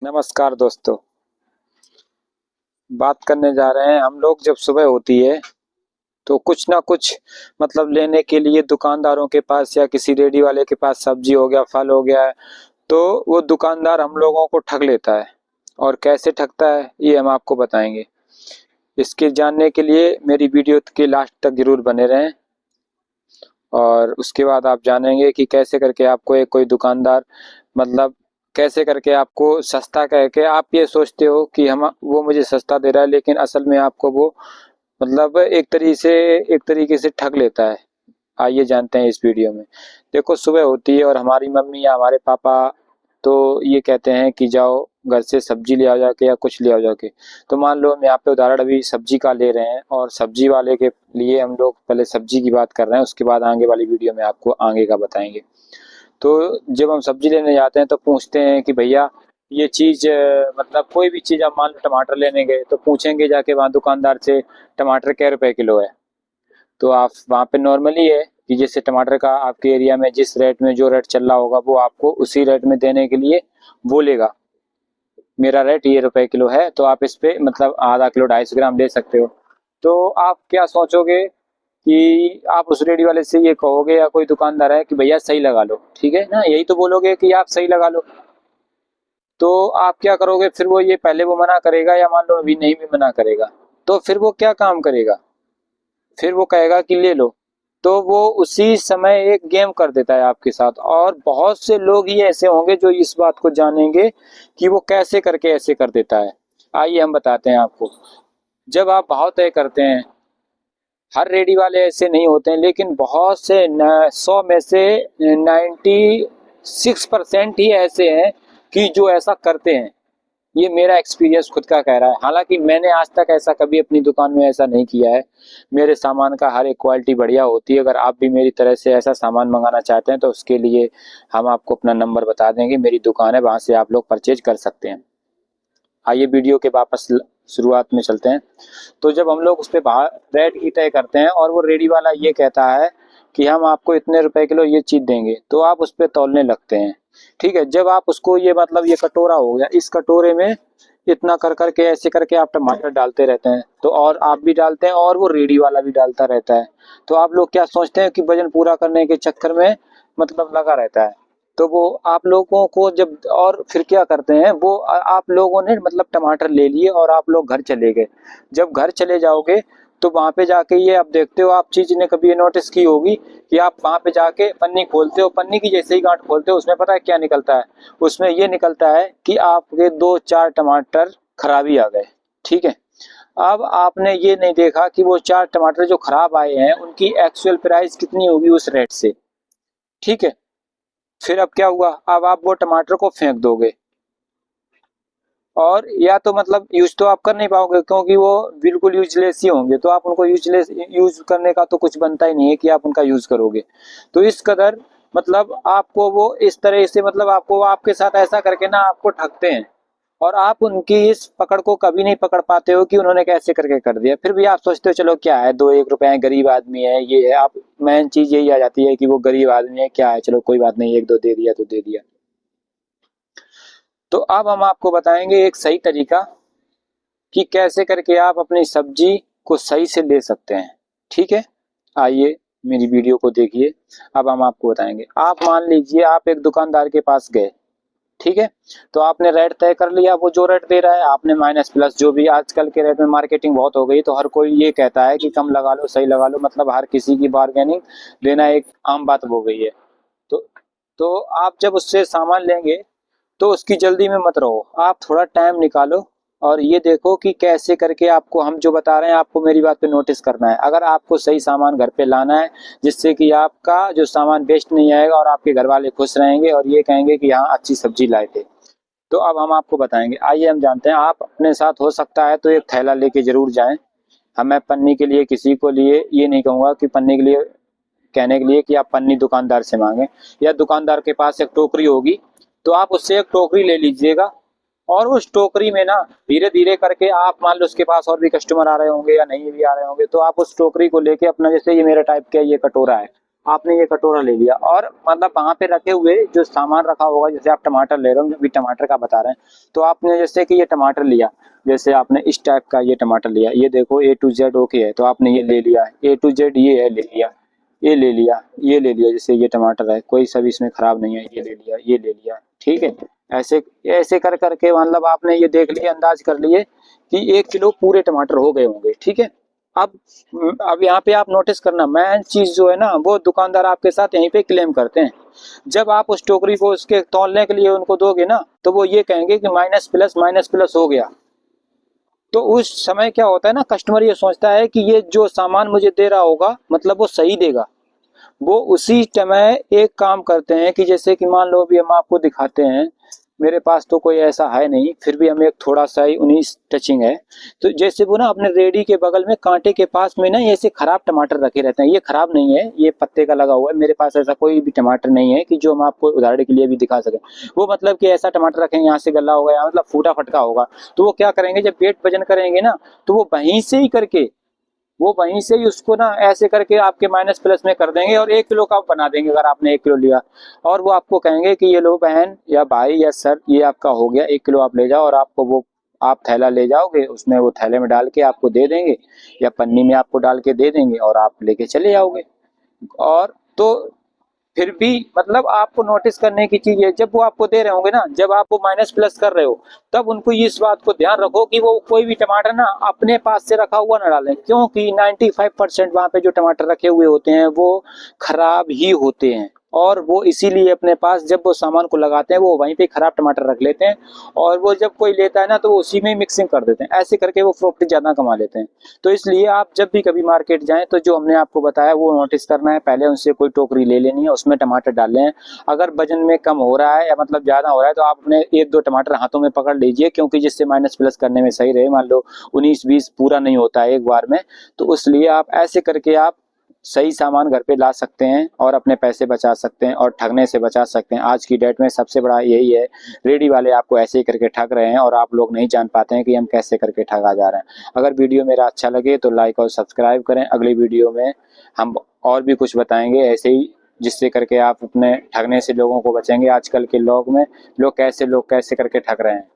नमस्कार दोस्तों। बात करने जा रहे हैं हम लोग। जब सुबह होती है तो कुछ ना कुछ लेने के लिए दुकानदारों के पास या किसी रेडी वाले के पास सब्जी हो गया, फल हो गया है, तो वो दुकानदार हम लोगों को ठग लेता है। और कैसे ठगता है ये हम आपको बताएंगे। इसके जानने के लिए मेरी वीडियो के लास्ट तक जरूर बने रहें। और उसके बाद आप जानेंगे कि कैसे करके आपको एक कोई दुकानदार मतलब कैसे करके आपको सस्ता कह के आप ये सोचते हो कि हम वो मुझे सस्ता दे रहा है, लेकिन असल में आपको वो एक तरीके से ठग लेता है। आइए जानते हैं इस वीडियो में। देखो, सुबह होती है और हमारी मम्मी या हमारे पापा तो ये कहते हैं कि जाओ घर से सब्जी ले आओ जाके या कुछ ले आओ जाके। तो मान लो हम यहाँ पे उदाहरण अभी सब्जी का ले रहे हैं और सब्जी वाले के लिए हम लोग पहले सब्जी की बात कर रहे हैं, उसके बाद आगे वाली वीडियो में आपको आगे का बताएंगे। तो जब हम सब्जी लेने जाते हैं तो पूछते हैं कि भैया ये चीज़ कोई भी चीज़, आप मान लो टमाटर लेने गए तो पूछेंगे जाके वहाँ दुकानदार से टमाटर क्या रुपए किलो है। तो आप वहाँ पे नॉर्मली है कि जैसे टमाटर का आपके एरिया में जिस रेट में जो रेट चल रहा होगा वो आपको उसी रेट में देने के लिए बोलेगा। मेरा रेट ये रुपए किलो है तो आप इस पे आधा किलो 250 ग्राम ले सकते हो। तो आप क्या सोचोगे कि आप उस रेडी वाले से ये कहोगे या कोई दुकानदार है कि भैया सही लगा लो, ठीक है ना, यही तो बोलोगे कि आप सही लगा लो। तो आप क्या करोगे फिर? वो ये पहले वो मना करेगा या मान लो अभी नहीं भी मना करेगा तो फिर वो क्या काम करेगा? फिर वो कहेगा कि ले लो। तो वो उसी समय एक गेम कर देता है आपके साथ। और बहुत से लोग ही ऐसे होंगे जो इस बात को जानेंगे कि वो कैसे करके ऐसे कर देता है। आइए हम बताते हैं आपको। जब आप भाव तय करते हैं, हर रेडी वाले ऐसे नहीं होते हैं, लेकिन बहुत से 100 में से 96% ही ऐसे हैं कि जो ऐसा करते हैं। ये मेरा एक्सपीरियंस खुद का कह रहा है। हालांकि मैंने आज तक ऐसा कभी अपनी दुकान में ऐसा नहीं किया है। मेरे सामान का हर एक क्वालिटी बढ़िया होती है। अगर आप भी मेरी तरह से ऐसा सामान मंगाना चाहते हैं तो उसके लिए हम आपको अपना नंबर बता देंगे, मेरी दुकान है, वहां से आप लोग परचेज कर सकते हैं। आइए वीडियो के वापस शुरुआत में चलते हैं। तो जब हम लोग उस पर रेट की तय करते हैं और वो रेडी वाला ये कहता है कि हम आपको इतने रुपए किलो ये चीज देंगे, तो आप उस पर तौलने लगते हैं। ठीक है, जब आप उसको ये कटोरा हो गया, इस कटोरे में इतना कर करके ऐसे करके आप टमाटर डालते रहते हैं, तो और आप भी डालते हैं और वो रेडी वाला भी डालता रहता है। तो आप लोग क्या सोचते हैं कि वजन पूरा करने के चक्कर में लगा रहता है। तो वो आप लोगों को जब और फिर क्या करते हैं, वो आप लोगों ने टमाटर ले लिए और आप लोग घर चले गए। जब घर चले जाओगे तो वहां पे जाके ये आप देखते हो, आप चीज ने कभी ये नोटिस की होगी कि आप वहां पे जाके पन्नी खोलते हो, पन्नी की जैसे ही गांठ खोलते हो उसमें पता है क्या निकलता है? उसमें ये निकलता है कि आपके 2-4 टमाटर खराबी आ गए। ठीक है, अब आपने ये नहीं देखा कि वो 4 टमाटर जो खराब आए हैं उनकी एक्चुअल प्राइस कितनी होगी उस रेट से। ठीक है, फिर अब क्या हुआ? अब आप वो टमाटर को फेंक दोगे और या तो यूज तो आप कर नहीं पाओगे क्योंकि वो बिल्कुल यूजलेस ही होंगे। तो आप उनको यूज करने का तो कुछ बनता ही नहीं है कि आप उनका यूज करोगे। तो इस कदर आपको वो इस तरह से आपको आपके साथ ऐसा करके ना आपको ठगते हैं। और आप उनकी इस पकड़ को कभी नहीं पकड़ पाते हो कि उन्होंने कैसे करके कर दिया। फिर भी आप सोचते हो चलो क्या है, 2-1 रुपए है, गरीब आदमी है, ये है। आप मेन चीज यही आ जाती है कि वो गरीब आदमी है, क्या है, चलो कोई बात नहीं, 1-2 दे दिया तो दे दिया। तो अब हम आपको बताएंगे एक सही तरीका कि कैसे करके आप अपनी सब्जी को सही से ले सकते हैं। ठीक है, आइए मेरी वीडियो को देखिए। अब हम आपको बताएंगे। आप मान लीजिए आप एक दुकानदार के पास गए, ठीक है, तो आपने रेट तय कर लिया। वो जो रेट दे रहा है आपने माइनस प्लस जो भी, आजकल के रेट में मार्केटिंग बहुत हो गई तो हर कोई ये कहता है कि कम लगा लो, सही लगा लो, हर किसी की बार्गेनिंग लेना एक आम बात हो गई है। तो तो आप जब उससे सामान लेंगे तो उसकी जल्दी में मत रहो, आप थोड़ा टाइम निकालो और ये देखो कि कैसे करके आपको हम जो बता रहे हैं आपको मेरी बात पे नोटिस करना है। अगर आपको सही सामान घर पे लाना है जिससे कि आपका जो सामान वेस्ट नहीं आएगा और आपके घर वाले खुश रहेंगे और ये कहेंगे कि हाँ अच्छी सब्जी लाए थे, तो अब हम आपको बताएंगे। आइए हम जानते हैं। आप अपने साथ हो सकता है तो एक थैला लेके जरूर जाएं। हमें पन्नी के लिए किसी को लिए ये नहीं कहूँगा कि पन्नी के लिए कहने के लिए कि आप पन्नी दुकानदार से मांगे, या दुकानदार के पास एक टोकरी होगी तो आप उससे एक टोकरी ले लीजिएगा। और उस टोकरी में ना धीरे धीरे करके आप मान लो उसके पास और भी कस्टमर आ रहे होंगे या नहीं भी आ रहे होंगे, तो आप उस टोकरी को लेके अपना, जैसे ये मेरा टाइप का ये कटोरा है, आपने ये कटोरा ले लिया और मतलब वहाँ पे रखे हुए जो सामान रखा होगा, जैसे आप टमाटर ले रहे हो, अभी टमाटर का बता रहे हैं, तो आपने जैसे कि ये टमाटर लिया, जैसे आपने इस टाइप का ये टमाटर लिया, ये देखो A to Z ओके है, तो आपने ये ले लिया, A to Z ये है, ले लिया, ये ले लिया, ये ले लिया, जैसे ये टमाटर है, कोई सा भी इसमें खराब नहीं है, ये ले लिया, ये ले लिया, ठीक है। ऐसे ऐसे कर करके मतलब आपने ये देख लिए, अंदाज कर लिए कि 1 किलो पूरे टमाटर हो गए होंगे, ठीक है। अब अब यहाँ पे आप नोटिस करना, मेन चीज जो है ना, वो दुकानदार आपके साथ यहीं पे क्लेम करते हैं। जब आप उस टोकरी को उसके तौलने के लिए उनको दोगे ना, तो वो ये कहेंगे कि माइनस प्लस हो गया। तो उस समय क्या होता है ना, कस्टमर ये सोचता है कि ये जो सामान मुझे दे रहा होगा मतलब वो सही देगा। वो उसी समय एक काम करते हैं कि जैसे कि मान लो अभी हम आपको दिखाते हैं, मेरे पास तो कोई ऐसा है नहीं, फिर भी हम एक थोड़ा सा ही 19 टचिंग है। तो जैसे वो ना अपने रेडी के बगल में कांटे के पास में ना ऐसे खराब टमाटर रखे रहते हैं, ये खराब नहीं है, ये पत्ते का लगा हुआ है, मेरे पास ऐसा कोई भी टमाटर नहीं है कि जो हम आपको उदाहरण के लिए भी दिखा सकें। वो मतलब कि ऐसा टमाटर रखेंगे यहाँ से गला होगा, यहाँ मतलब फूटा फटका होगा, तो वो क्या करेंगे, जब वेट वजन करेंगे ना, तो वो वहीं से ही करके, वो वहीं से ही उसको ना ऐसे करके आपके माइनस प्लस में कर देंगे और 1 किलो का बना देंगे, अगर आपने 1 किलो लिया। और वो आपको कहेंगे कि ये लो बहन या भाई या सर, ये आपका हो गया, 1 किलो आप ले जाओ, और आपको वो आप थैला ले जाओगे, उसमें वो थैले में डाल के आपको दे देंगे या पन्नी में आपको डाल के दे देंगे और आप लेके चले जाओगे। और तो फिर भी मतलब आपको नोटिस करने की चीज है, जब वो आपको दे रहे होंगे ना, जब आप वो माइनस प्लस कर रहे हो, तब उनको इस बात को ध्यान रखो कि वो कोई भी टमाटर ना अपने पास से रखा हुआ ना डालें, क्योंकि 95% वहां पे जो टमाटर रखे हुए होते हैं वो खराब ही होते हैं। और वो इसीलिए अपने पास जब वो सामान को लगाते हैं, वो वहीं पे खराब टमाटर रख लेते हैं, और वो जब कोई लेता है ना, तो वो उसी में मिक्सिंग कर देते हैं, ऐसे करके वो प्रॉफिट ज्यादा कमा लेते हैं। तो इसलिए आप जब भी कभी मार्केट जाएं, तो जो हमने आपको बताया वो नोटिस करना है, पहले उनसे कोई टोकरी ले लेनी है, उसमें टमाटर डालने हैं। अगर वजन में कम हो रहा है या मतलब ज्यादा हो रहा है, तो आप अपने 1-2 टमाटर हाथों में पकड़ लीजिए, क्योंकि जिससे माइनस प्लस करने में सही रहे। मान लो 19-20 पूरा नहीं होता है एक बार में, तो इसलिए आप ऐसे करके आप सही सामान घर पे ला सकते हैं और अपने पैसे बचा सकते हैं और ठगने से बचा सकते हैं। आज की डेट में सबसे बड़ा यही है, रेडी वाले आपको ऐसे ही करके ठग रहे हैं और आप लोग नहीं जान पाते हैं कि हम कैसे करके ठगा जा रहे हैं। अगर वीडियो मेरा अच्छा लगे तो लाइक और सब्सक्राइब करें। अगली वीडियो में हम और भी कुछ बताएंगे ऐसे ही, जिससे करके आप अपने ठगने से लोगों को बचेंगे। आजकल के लोग कैसे करके ठग रहे हैं।